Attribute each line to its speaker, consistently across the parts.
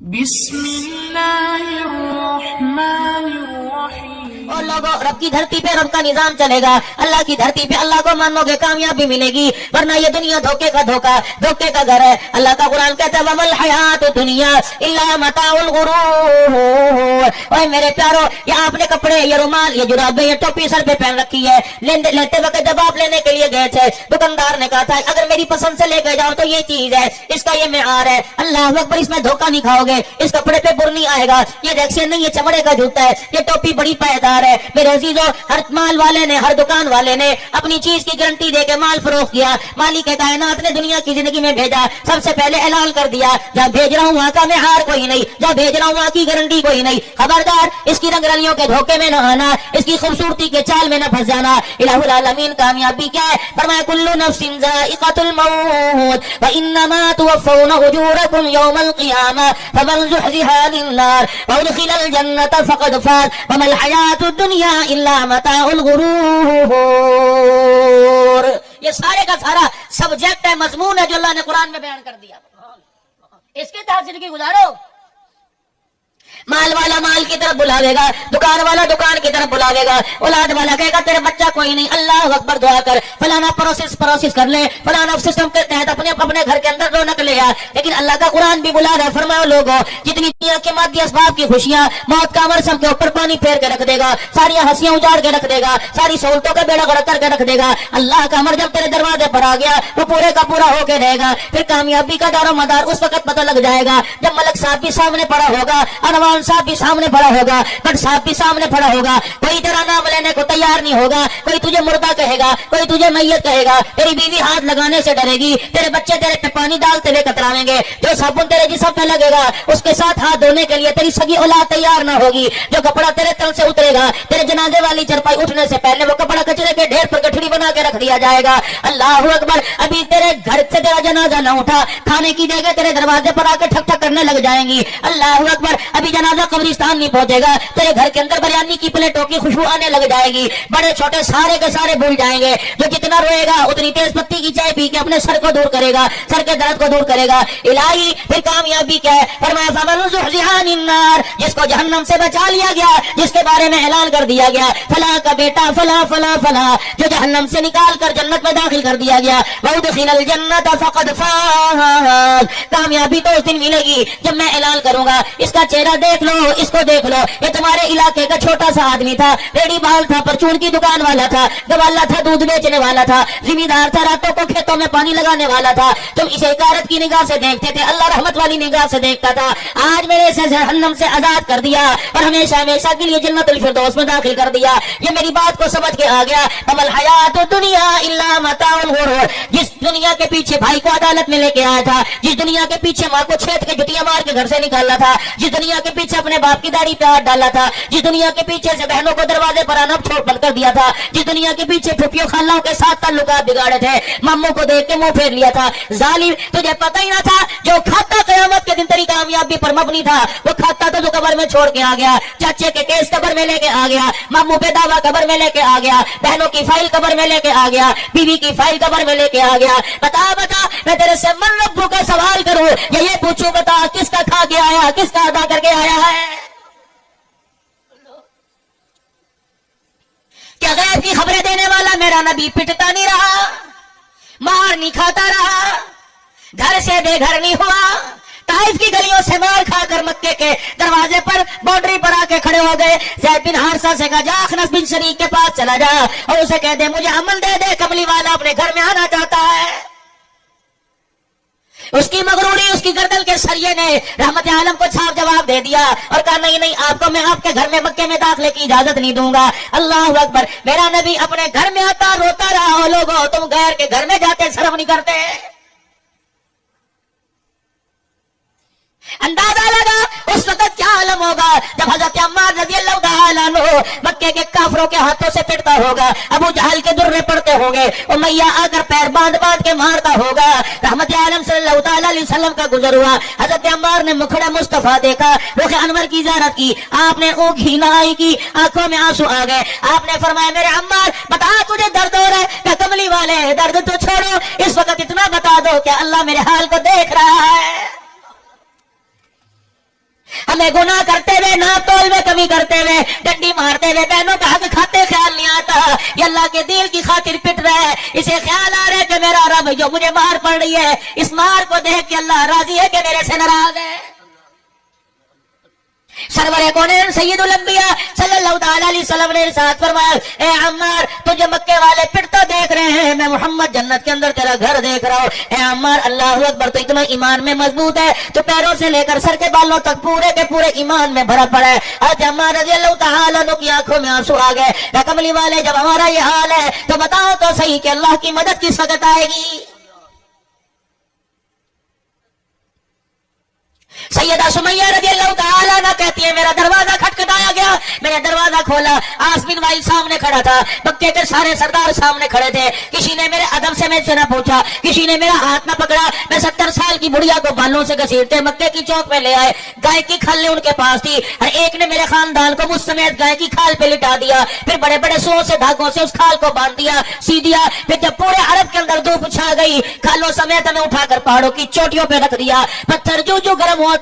Speaker 1: بسم اللہ الرحمن الرحیم۔
Speaker 2: اور لوگوں، رب کی دھرتی پہ رب کا نظام چلے گا، اللہ کی دھرتی پہ اللہ کو مانو گے کامیابی ملے گی، ورنہ یہ دنیا دھوکے کا دھوکہ، دھوکے کا گھر ہے۔ اللہ کا قرآن کہتا ہے وَمَا الْحَيَاةُ الدُّنْيَا إِلَّا مَتَاعُ الْغُرُورِ۔ اوے میرے پیارو، یہ آپ نے کپڑے، یہ رومال، یہ جرابیں، یہ ٹوپی سر پہ پہن رکھی ہے، لیتے وقت جب آپ لینے کے لیے گئے تھے دکاندار نے کہا تھا اگر میری پسند سے لے کے جاؤ تو یہ چیز ہے، اس کا یہ معیار ہے، اللہ اکبر، اس میں دھوکہ نہیں کھاؤ گے، اس کپڑے پہ بر نہیں آئے گا، یہ ریکسین نہیں، یہ چمڑے کا جوتا ہے، یہ ٹوپی بڑی پائیدار ہے۔ میرے عزیزو، ہر مال والے نے، ہر دکان والے نے اپنی چیز کی گارنٹی دے کے مال فروخت کیا۔ مالک کائنات نے دنیا کی زندگی میں بھیجا، سب سے پہلے اعلان کر دیا جہاں بھیج رہا ہوں وہاں کا معیار کوئی نہیں، جہاں بھیج رہا ہوں وہاں کی گارنٹی کوئی نہیں، خبردار اس کی رنگ رلیوں کے دھوکے میں نہ آنا، اس کی خوبصورتی کے چال میں نہ پھنس جانا۔ الہ العالمین کامیابی کیا ہے؟ فرمایا کل نفس ذائقۃ الموت وانما توفون اجورکم یوم القیامہ فمن زحزح عن النار وادخل الجنۃ فقد فاز وما الحیاۃ الدنیا الا متاع الغرور۔ یہ سارے کا سارا سبجیکٹ ہے، مضمون ہے جو اللہ نے قرآن میں بیان کر دیا، اس کے تحت زندگی گزارو۔ مال والا مال کی طرف بلاوے گا، دکان والا دکان کی طرف بلاوے گا، اولاد والا کہے گا تیرے بچہ کوئی نہیں، اللہ اکبر، دعا کر، فلانا پروسیس کر لے، فلانا سسٹم کے تحت اپنے گھر کے اندر رونق لے آ۔ لیکن اللہ کا قرآن بھی بلا رہا ہے، فرماؤ لوگوں، جتنی دنیا کے مادی اسباب کی خوشیاں، موت کا امر سب کے اوپر پانی پھیر کے رکھ دے گا، ساری ہنسیاں اجاڑ کے رکھ دے گا، ساری سہولتوں کا بیڑا غرق کر کے رکھ دے گا۔ اللہ کا امر جب تیرے دروازے پر آ گیا وہ پورے کا پورا ہو کے رہے گا۔ پھر کامیابی کا دار و مدار اس وقت پتہ لگ جائے گا جب ملک صاحب بھی سامنے پڑا ہوگا، انوان صاحب بھی سامنے پڑا ہوگا، بٹ صاحب بھی سامنے پڑا ہوگا، کوئی تیرا نام لینے کو تیار نہیں ہوگا، کوئی تجھے مردہ کہے گا، کوئی تجھے میت کہے گا، تیری بیوی ہاتھ لگانے سے ڈرے گی، تیرے بچے تیرے پہ پانی ڈالتے ہوئے کتراویں گے، جو صابن تیرے جسم پہ لگے گا اس کے ساتھ ہاتھ دھونے کے لیے تیری سگی اولاد تیار نہ ہوگی، جو کپڑا تیرے تن سے اترے گا تیرے جنازے والی چرپائی اٹھنے سے پہلے وہ کپڑا کچرے کے ڈھیر پر گٹھڑی بنا کے رکھ دیا جائے گا۔ اللہ اکبر، ابھی تیرے گھر سے تیرا جنازہ نہ اٹھا، کھانے کی جگہ تیرے دروازے پر آ کے ٹھک ٹھک کرنے لگ جائیں گی۔ اللہ اکبر، ابھی جنازہ قبرستان نہیں پہنچے گا، تیرے گھر کے اندر بریانی کی پلیٹوں کی خوشبو آنے لگ جائے گی، بڑے چھوٹے سارے کے سارے بھول جائیں گے، جو جتنا روئے گا اتنی تیز پتی کی چائے پی کے اپنے سر کو دور کرے گا، سر کے درد کو دور کرے گا۔ الہی پھر کامیابی کیا ہے؟ فرمایا فمن زحزح عن النار، جس کو جہنم سے بچا لیا گیا، جس کے بارے میں اعلان کر دیا گیا فلاں کا بیٹا فلاں فلاں فلاں، جو جہنم سے نکال کر جنت میں داخل کر دیا گیا، وادخل الجنۃ فقد فاز، کامیابی تو اس دن ملے گی جب میں اعلان کروں گا اس کا چہرہ دیکھ لو، اس کو دیکھ لو، یہ تمہارے علاقے کا چھوٹا سا آدمی تھا، ریڑی بال تھا، پرچون کی دکان والا تھا، گوالا تھا، دودھ بیچنے والا تھا، زمیندار تھا، راتوں کو کھیتوں میں پانی لگانے والا تھا، تم اسے حقارت کی نگاہ سے دیکھتے تھے، اللہ رحمت والی نگاہ سے دیکھتا تھا، آج میں نے اسے جہنم سے آزاد کر دیا اور ہمیشہ ہمیشہ کے لیے جنت الفردوس میں داخل کر دیا۔ یہ میری بات کو سمجھ کے آ گیا۔ وما الحیاۃ الدنیا الا متاع الغرور، جس دنیا کے پیچھے بھائی کو عدالت میں لے کے آیا تھا، جس دنیا کے پیچھے ماں کو چھید کے جتیاں مار کے گھر سے نکالا تھا، جس دنیا کے پیچھے اپنے باپ کی داڑھی پہ ہاتھ ڈالا تھا، جس دنیا کے پیچھے سے بہنوں کو دروازے پر آنا چھوڑ بند کر دیا تھا، جس دنیا کے پیچھے پھوپھیوں خالوں کے ساتھ تعلقات بگاڑے تھے، ماموں کو دیکھ کے منہ پھیر لیا تھا، ظالم، تجھے پتہ ہی نہ تھا جو کھاتا قیامت کے دن تیری کامیابی پر مبنی تھا، وہ کھاتا تو جو قبر میں چھوڑ کے آ گیا، چاچے کے کیس قبر میں لے کے آ گیا، ماموں پہ دعویٰ قبر میں لے کے آ گیا، بہنوں کی فائل قبر میں لے کے آ گیا، بیوی کی فائل قبر میں لے کے آ گیا۔ بتا میں تیرے سے من ربو کا سوال کروں یا یہ پوچھوں بتا کس کا کھا کے آیا، کس کا ادا کر کے آیا ہے؟ کیا غیب کی خبریں دینے والا میرا نبی پٹتا نہیں رہا، مار نہیں کھاتا رہا، گھر سے بے گھر نہیں ہوا، طائف کی گلیوں سے مار کھا کر مکے کے دروازے پر باؤنڈری پر آ کے کھڑے ہو گئے؟ زید بن حارثہ سے کہا جا اخنس بن شریک کے پاس چلا جا اور اسے کہہ دے مجھے امن دے دے، کملی والا اپنے گھر میں آنا چاہتا ہے۔ اس کی مغروری، اس کی گردن کے سریے نے رحمت عالم کو صاف جواب دے دیا اور کہا نہیں آپ کو میں آپ کے گھر میں مکے میں داخلے کی اجازت نہیں دوں گا۔ اللہ اکبر، میرا نبی اپنے گھر میں آتا روتا رہا، ہو لوگوں تم غیر کے گھر میں جاتے شرم نہیں کرتے؟ اندازہ لگا اس وقت کیا عالم ہوگا جب حضرت عمار رضی اللہ تعالیٰ عنہ مکے کے کافروں کے ہاتھوں سے پٹتا ہوگا، ابو جہل کے درے پڑتے ہوں گے، امیہ آ کر پیر باندھ باندھ کے مارتا ہوگا۔ رحمت عالم صلی اللہ تعالیٰ علیہ وسلم کا گزر ہوا، حضرت عمار نے مکھڑا مصطفیٰ دیکھا، رخ انور کی زیارت کی، آپ نے اونکھ ہنائی کی، آنکھوں میں آنسو آ گئے، آپ نے فرمایا میرے عمار بتا تجھے درد ہو رہا ہے؟ کہ کملی والے درد تو چھوڑو، اس وقت اتنا بتا دو کہ اللہ میرے حال کو دیکھ رہا ہے۔ ہمیں گناہ کرتے ہوئے، ناپ-تول میں کمی کرتے ہوئے، ڈنڈی مارتے ہوئے بہنوں کا حق کھاتے خیال نہیں آتا، یہ اللہ کے دل کی خاطر پٹ رہا ہے، اسے خیال آ رہا ہے کہ میرا رب جو مجھے مار پڑ رہی ہے، اس مار کو دیکھ کے اللہ راضی ہے کہ میرے سے ناراض ہے۔ سرور کونین سید الانبیاء صلی اللہ تعالی علیہ وسلم نے ارشاد فرمایا، اے عمار تجھے مکے والے پٹتا دیکھ رہے ہیں، میں محمد جنت کے اندر تیرا گھر دیکھ رہا ہوں۔ اے عمار اللہ اکبر، تو اتنا ایمان میں مضبوط ہے، تو پیروں سے لے کر سر کے بالوں تک پورے کے پورے ایمان میں بھرا پڑا ہے۔ آج عمار رضی اللہ تعالی عنہ کی آنکھوں میں آنسو آ گئے کہ کملی والے جب ہمارا یہ حال ہے تو بتاؤ تو صحیح کہ اللہ کی مدد کس وقت آئے گی۔ سیدہ سمیہ رضی اللہ تعالیٰ عنہ کہتی ہے میرا دروازہ کھٹکھٹایا گیا، میں نے دروازہ کھولا، آس بن وائل سامنے کھڑا تھا، مکے کے سارے سردار سامنے کھڑے تھے، کسی نے میرے ادب سے میں سے نہ پوچھا، کسی نے میرا ہاتھ نہ پکڑا، میں 70 سال کی بڑھیا کو بالوں سے گھسیٹتے مکے کی چوک میں لے آئے، گائے کی کھالیں ان کے پاس تھی، ہر ایک نے میرے خاندان کو مجھ سمیت گائے کی کھال پہ لٹا دیا، پھر بڑے بڑے سو سے دھاگوں سے اس کھال کو باندھ دیا، سی دیا، پھر جب پورے عرب کے اندر دھوپ چھا گئی، کھالوں سمیت ہمیں اٹھا کر پہاڑوں کی چوٹیوں پہ رکھ دیا، پتھر جو جو گرم ہوتا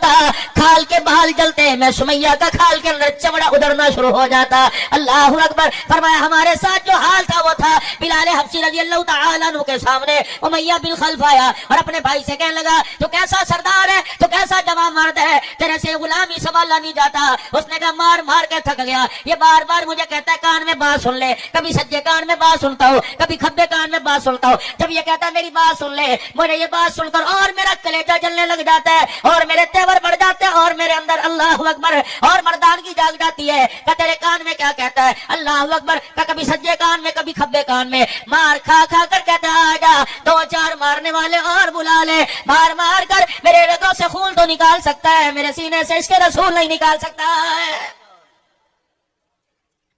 Speaker 2: کھال کے بال جلتے، میں سمیہ کا کھال کے اندر چمڑا ادھرنا شروع ہو جاتا۔ اللہ اکبر، فرمایا ہمارے ساتھ جو حال تھا وہ تھا، بلال حبشی رضی اللہ تعالیٰ عنہ کے سامنے امیہ بن خلف آیا اور اپنے بھائی سے کہنے لگا تو کیسا سردار ہے، تو کیسا جوان مرد ہے، تیرے سے غلامی سنبھالا نہیں جاتا۔ اس نے کہا مار مار کے تھک گیا، یہ بار بار مجھے کہتا ہے کان میں بات سن لے، کبھی سجے کان میں بات سنتا ہوں، کبھی کھبے کان میں بات سنتا ہوں، جب یہ کہتا ہے میری بات سن لے، مجھے یہ بات سن کر اور میرا کلیجہ جلنے لگ جاتا ہے اور میرے تیور بڑھ جاتے ہیں اور میرے اندر اللہ اکبر اور مردانگی جاگ جاتی ہے کہ تیرے کان میں کیا کہتا ہے، اللہ اکبر، کہ کبھی سجے کان میں کبھی کھبے کان میں، مار کھا کھا کر کہتا ہے آجا 2-4 مارنے والے اور بلا لے، مار مار کر میرے رگوں سے خون تو نکال سکتا ہے، میرے سینے سے عشق رسول نہیں نکال سکتا ہے۔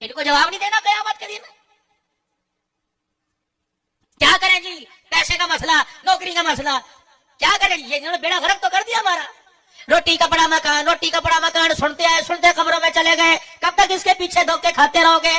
Speaker 2: ان کو جواب نہیں دینا قیامت کے دن، کیا کریں جی، پیسے کا مسئلہ، نوکری کا مسئلہ، کیا کریں جی، انہوں نے بیڑا غرق تو کر دیا ہمارا، روٹی کپڑا مکان، روٹی کپڑا مکان، سنتے آئے سنتے قبروں میں چلے گئے، کب تک اس کے پیچھے دھوکے کھاتے رہو گے؟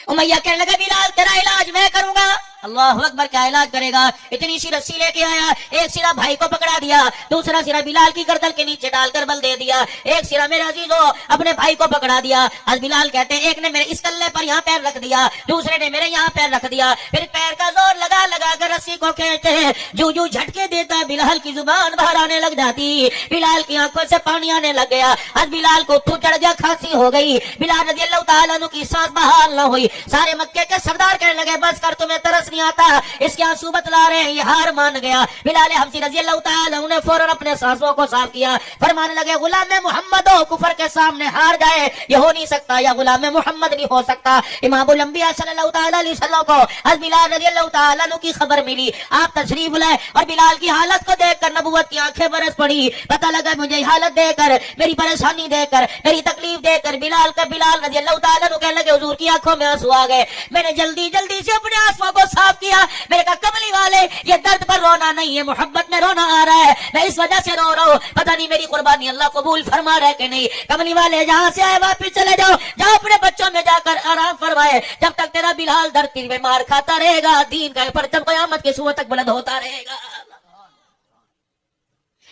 Speaker 2: امیہ کہنے لگا بلال تیرا علاج میں کروں گا۔ اللہ اکبر، کیا علاج کرے گا؟ اتنی سی رسی لے کے آیا، ایک سرا بھائی کو پکڑا دیا، دوسرا سرا بلال کی گردن کے نیچے ڈال کر بل دے دیا، ایک سرا میرے عزیزو اپنے بھائی کو پکڑا دیا۔ آج بلال کہتے ہیں ایک نے میرے اس کلے پر یہاں پیر رکھ دیا، دوسرے نے میرے یہاں پیر رکھ دیا، پھر پیر کا زور لگا لگا کر رسی کو کھینچتے ہیں، جو جو جھٹکے دیتا بلال کی زبان باہر آنے لگ جاتی، بلال کی آنکھوں سے پانی آنے لگ گیا، آج بلال کو تو چڑھ گیا، کھانسی ہو گئی، بلال رضی اللہ تعالیٰ عنہ کی سانس بحال نہ ہوئی۔ سارے مکے کے سردار کہنے لگے بس کر، تمہیں ترس نہیں آتا، اس کے آنسو بتلا رہے ہیں، یہ ہار مان گیا۔ بلال حبشی رضی اللہ تعالیٰ عنہ نے فوراً اپنے سانسوں کو صاف کیا، فرمانے لگے غلام محمد ہو کفر کے سامنے ہار جائے یہ ہو نہیں سکتا، یا غلام محمد نہیں ہو سکتا۔ امام الانبیاء صلی اللہ تعالیٰ علیہ وسلم کو حضرت بلال رضی اللہ تعالیٰ عنہ کی خبر ملی، آپ تشریف لائے اور بلال کی حالت کو دیکھ کر نبوت کی آنکھیں برس پڑی، پتہ لگا مجھے حالت دے کر، میری پریشانی دے کر، میری تکلیف دے کر بلال رضی اللہ تعالیٰ عنہ کہنے لگے حضور کی آنکھوں میں آنسو آ گئے۔ میں نے جلدی جلدی سے اپنے آنسوؤں کو صاف کیا، میں نے کہا کملی والے یہ درد پر رونا نہیں ہے، محبت میں رونا آ رہا ہے، میں اس وجہ سے رو رہا ہوں، پتہ نہیں میری قربانی اللہ قبول فرما رہا ہے کہ نہیں۔ کملی والے جہاں سے آئے واپس چلے جاؤ، جاؤ اپنے بچوں میں جا کر آرام فرمائے، جب تک تیرا بلال درد میں مار کھاتا رہے گا دین کا پرچم قیامت کے صبح تک بلند ہوتا رہے گا۔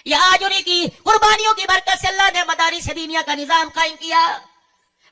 Speaker 2: یہ آج انہی کی قربانیوں کی برکت سے اللہ نے مدارس دینیہ کا نظام قائم کیا،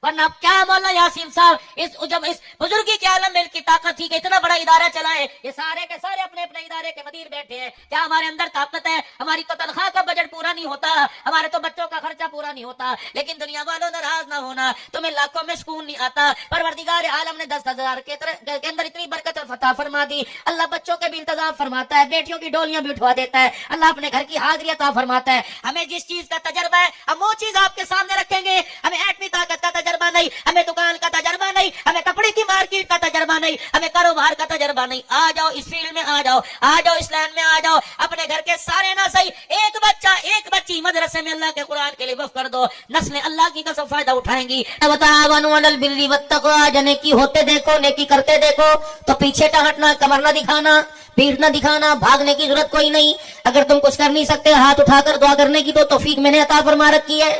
Speaker 2: ورنہ کیا مولانا یاسین صاحب جب اس بزرگی کے عالم میں ان کی طاقت تھی کہ اتنا بڑا ادارہ چلائے، یہ سارے کے سارے اپنے اپنے ادارے کے مدیر بیٹھے ہیں، کیا ہمارے اندر طاقت ہے؟ ہماری تو تنخواہ کا بجٹ پورا نہیں ہوتا، ہمارے تو بچوں کا خرچہ پورا نہیں ہوتا، لیکن دنیا والوں ناراض نہ ہونا، تمہیں لاکھوں میں سکون نہیں آتا، پروردگار عالم نے 10,000 کے اندر اتنی برکت عطا فرما دی، اللہ بچوں کے بھی انتظام فرماتا ہے، بیٹیوں کی ڈولیاں بھی اٹھوا دیتا ہے، اللہ اپنے گھر کی حاضری عطا فرماتا ہے۔ ہمیں جس چیز کا تجربہ ہے ہم وہ چیز آپ کے سامنے رکھیں گے، ہمیں ایٹمی طاقت کا تجربہ نہیں، ہمیں دکان کا تجربہ نہیں، ہمیں کپڑے کی مارکیٹ کا تجربہ نہیں، ہمیں کاروبار کا تجربہ نہیں۔ آ جاؤ اس فیلڈ میں، آ جاؤ اس لائن میں آ جاؤ، اپنے گھر کے سارے نہ صحیح ایک بچہ ایک بچی مدرسے میں اللہ کے قرآن کے لیے وقف کر دو، نسلیں اللہ کی قسم فائدہ اٹھائیں گی۔ وتعاونوا علی البر والتقوی، نیکی ہوتے دیکھو، نیکی کرتے دیکھو، تو پیچھے ٹہٹنا، کمر نہ دکھانا، پیٹھ نہ دکھانا، بھاگنے کی ضرورت کوئی نہیں۔ اگر تم کچھ کر نہیں سکتے ہاتھ اٹھا کر دعا کرنے کی تو توفیق میں نے عطا فرما رکھی ہے۔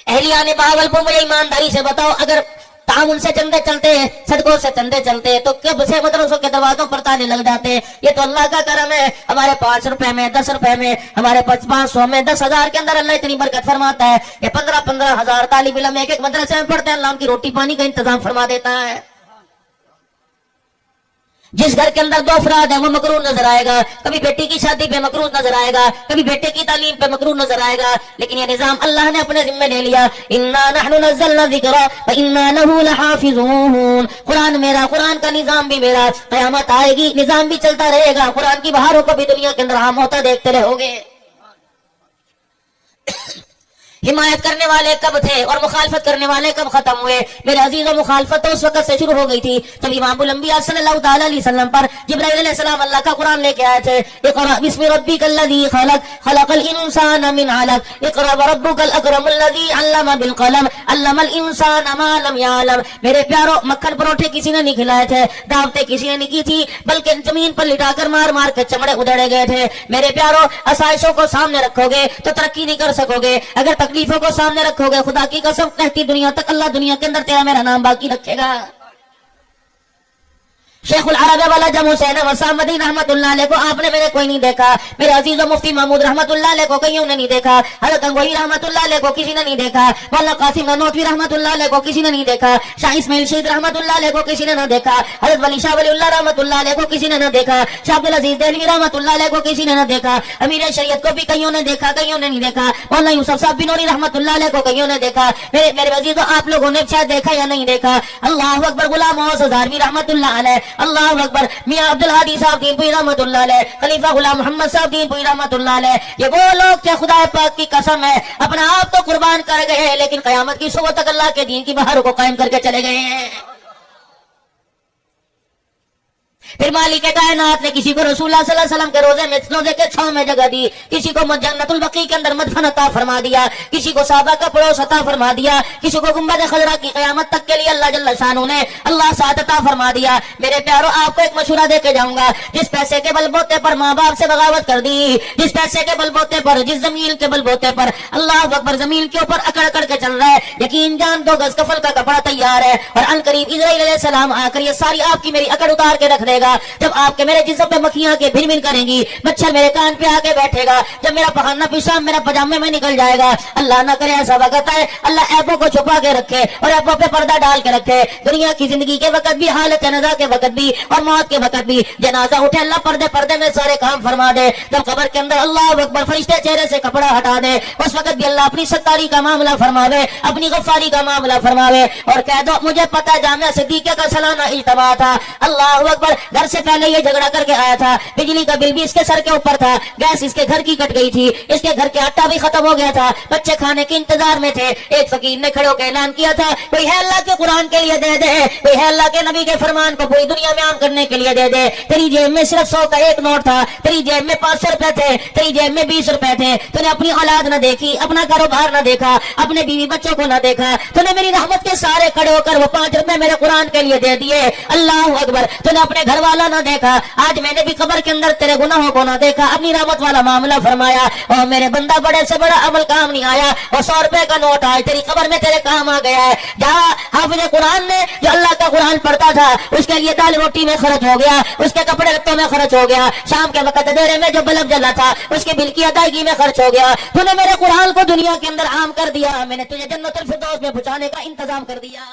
Speaker 2: اہلیہ نے بہاولپور، مجھے ایمانداری سے بتاؤ، اگر تعاون سے چندے چلتے ہیں, صدقوں سے چندے چلتے ہیں, تو کب سے مدرسوں کے دروازوں پر تالے لگ جاتے ہیں. یہ تو اللہ کا کرم ہے. ہمارے 5 روپے میں, 10 روپے میں, ہمارے 500 میں, 10,000 کے اندر اللہ اتنی برکت فرماتا ہے. یہ 15 ہزار طالب علم ایک ایک مدرسے میں پڑھتے ہیں, اللہ ان کی روٹی پانی کا انتظام فرما دیتا ہے. جس گھر کے اندر 2 افراد ہیں وہ مقرون نظر آئے گا, کبھی بیٹی کی شادی پہ مقرون نظر آئے گا, کبھی بیٹے کی تعلیم پہ مقرون نظر آئے گا, لیکن یہ نظام اللہ نے اپنے ذمہ لے لیا. انا نحن نزلنا الذکر وانا له لحافظون. قرآن میرا, قرآن کا نظام بھی میرا. قیامت آئے گی, نظام بھی چلتا رہے گا, قرآن کی بہاروں کو بھی دنیا کے اندر عام ہوتا دیکھتے رہو گے. حمایت کرنے والے کب تھے اور مخالفت کرنے والے کب ختم ہوئے؟ میرے عزیزوں, مخالفت تو اس وقت سے شروع ہو گئی تھی جب امام الانبیاء صلی اللہ تعالی علیہ وسلم پر جبرائیل علیہ السلام اللہ کا قرآن لے کے آئے تھے. اقرأ بسم ربک الذی خلق, خلق الانسان من علق, اقرأ وربک الاکرم الذی علم بالقلم, علم الانسان ما لم يعلم. میرے پیارو, مکھن پروٹھے کسی نے نہیں کھلائے تھے, دعوتیں کسی نے نہیں کی تھی, بلکہ زمین پر لٹا کر مار مار کے چمڑے ادھڑے گئے تھے. میرے پیارو, آسائشوں کو سامنے رکھو گے تو ترقی نہیں کر سکو گے. اگر تکلیفوں کو سامنے رکھو گے, خدا کی قسم کہتی دنیا تک اللہ دنیا کے اندر تیرا میرا نام باقی رکھے گا. شیخ العرب والا جم حسین وسامدی رحمت اللہ علیہ کو آپ نے میرے کوئی نہیں دیکھا. میرے عزیز و مفتی محمود رحمت اللہ علیہ کو کئیوں نے نہیں دیکھا. حضرت انگوئی رحمت اللہ علیہ کو کسی نے نہیں دیکھا. مولانا قاسم نانوتوی رحمت اللہ علیہ کو کسی نے نہیں دیکھا. شاہ اسماعیل شہید رحمت اللہ علیہ کو کسی نے نہ دیکھا. حضرت ولی شاہ ولی اللہ رحمت اللہ علیہ کو کسی نے نہ دیکھا. شاہ عبدالعزیز دہلوی رحمت اللہ علیہ کو کسی نے نہ دیکھا. امیر شریعت کو بھی کئیوں نے دیکھا, کئیوں نے نہیں دیکھا. مولانا یوسف صاحب بنوری رحمت اللہ علیہ کو کئیوں نے دیکھا. میرے عزیزوں, آپ لوگوں نے شاید دیکھا یا نہیں دیکھا. اللہ اکبر. غلام محمد ہزاروی رحمت اللہ علیہ, اللہ اکبر. میاں عبدالہادی صاحب دین پوری رحمت اللہ علیہ, خلیفہ غلام محمد صاحب دین پوری رحمت اللہ علیہ, یہ وہ لوگ کہ خدا پاک کی قسم ہے اپنا آپ تو قربان کر گئے ہیں, لیکن قیامت کی صبح تک اللہ کے دین کی بہاروں کو قائم کر کے چلے گئے ہیں. پھر مالک کائنات نے کسی کو رسول اللہ صلی اللہ علیہ وسلم کے روزے کے چھاؤں میں جگہ دی, کسی کو جنت البقیع کے اندر مدفن عطا فرما دیا, کسی کو صحابہ کا پڑوس عطا فرما دیا, کسی کو گنبد خضرا کی قیامت تک کے لیے اللہ جل شانہ نے اللہ ساتھ عطا فرما دیا. میرے پیارو, آپ کو ایک مشورہ دے کے جاؤں گا. جس پیسے کے بل بوتے پر ماں باپ سے بغاوت کر دی, جس پیسے کے بل بوتے پر, جس زمین کے بل بوتے پر اللہ اکبر زمین کے اوپر اکڑ اکڑ کے چل رہا ہے, یقین جان 2 گز کفن کا کپڑا تیار ہے, اور ان قریب اسرائیل علیہ السلام آ کر یہ ساری آپ کی میری اکڑ اتار کے رکھ دے گا. جب آپ کے میرے جسم پہ مکھیاں کے بھن بھن کریں گی, مچھر میرے کان پہ آ کے بیٹھے گا, جب میرا پخانا پیشاب میرا پجامے میں نکل جائے گا, اللہ نہ کرے ایسا وقت ہے اللہ ایبوں کو چھپا کے رکھے اور ایبوں پہ پردہ ڈال کے رکھے. دنیا کی زندگی کے وقت بھی, حالت جنازہ کے وقت بھی, اور موت کے وقت بھی جنازہ اٹھے اللہ پردے پردے میں سارے کام فرما دے. جب قبر کے اندر اللہ اکبر فرشتے چہرے سے کپڑا ہٹا دے, اس وقت بھی اللہ اپنی ستاری کا معاملہ فرماوے, اپنی غفاری کا معاملہ فرماوے, اور کہہ دو مجھے پتا جامعہ صدیقہ کا سالانہ اجتماع تھا, اللہ اکبر گھر سے پہلے یہ جھگڑا کر کے آیا تھا, بجلی کا بل بھی اس کے سر کے اوپر تھا, گیس اس کے گھر کی کٹ گئی تھی, اس کے گھر کے آٹا بھی ختم ہو گیا تھا, بچے کھانے کے انتظار میں تھے. ایک فقیر نے کھڑے ہو کے اعلان کیا تھا, کوئی ہے اللہ کے قرآن کے لیے دے دے, کوئی ہے اللہ کے نبی کے فرمان کو پوری دنیا میں عام کرنے کے لیے دے دے. تیری جیب میں صرف 100 کا ایک نوٹ تھا, تیری جیب میں 500 روپے تھے, تیری جیب میں 20 روپے تھے, تو نے اپنی اولاد نہ دیکھی, اپنا کاروبار نہ دیکھا, اپنے بیوی بچوں کو نہ دیکھا, تو نے میری رحمت کے سارے کھڑے ہو کر وہ 5 روپے میرے قرآن کے لیے دے دیے. اللہ اکبر. تو نے اپنے گھر والا نہ دیکھا, آج میں نے بھی قبر کے اندر تیرے گناہوں کو نہ دیکھا, اپنی رحمت والا معاملہ فرمایا. اور میرے بندہ بڑے سے بڑا عمل کام نہیں آیا, اور 100 روپے کا نوٹ آج تیری قبر میں تیرے کام آ گیا ہے. جہاں حافظ قرآن نے جو اللہ کا قرآن پڑھتا تھا اس کے لیے دال روٹی میں خرچ ہو گیا, اس کے کپڑے لتوں میں خرچ ہو گیا, شام کے وقت اندھیرے میں جو بلب جلا تھا اس کے بل کی ادائیگی میں خرچ ہو گیا. تو نے میرے قرآن کو دنیا کے اندر عام کر دیا, میں نے تجھے جنت الفردوس میں پہنچانے کا انتظام کر دیا.